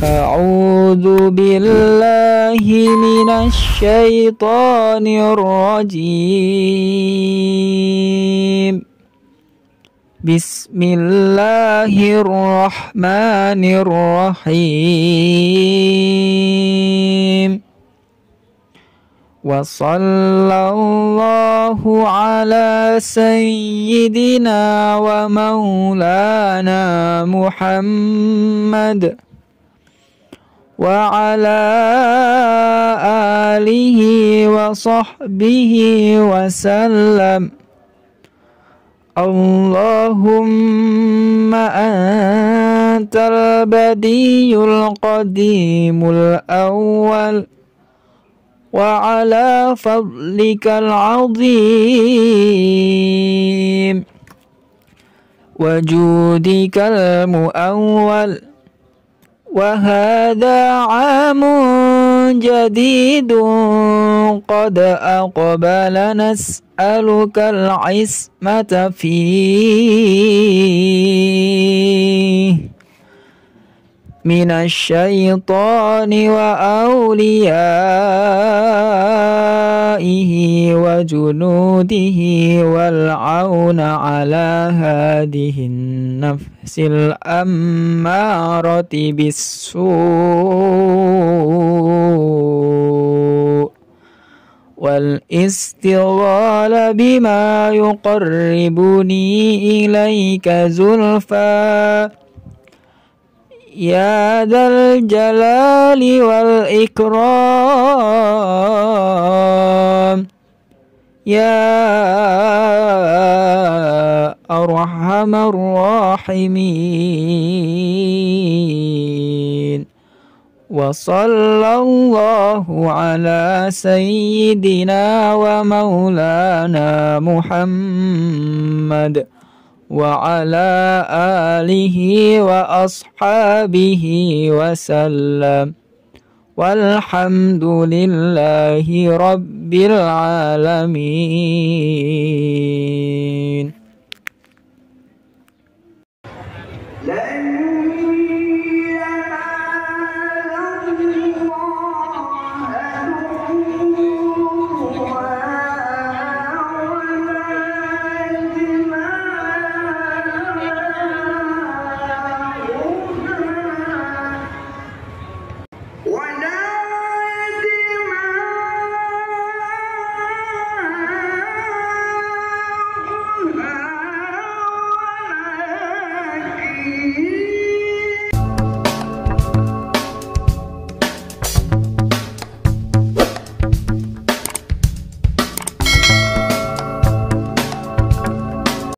أعوذ بالله من الشيطان الرجيم. بسم الله الرحمن الرحيم. وصلى الله على سيدنا ومولانا محمد وعلى آله وصحبه وسلم. اللهم أنت البديع القديم الأول، وعلى فضلك العظيم وجودك المؤول، وهذا عام جديد قد أقبل، نسألك العصمة فيه من الشيطان وأوليائه وجنوده، والعون على هذه النفس الأمارة بالسوء، والاستغلال بما يقربني إليك زلفى، يا ذا الجلال والإكرام، يا أرحم الراحمين. وصلى الله على سيدنا ومولانا محمد وعلى آله وأصحابه وسلم، والحمد لله رب العالمين.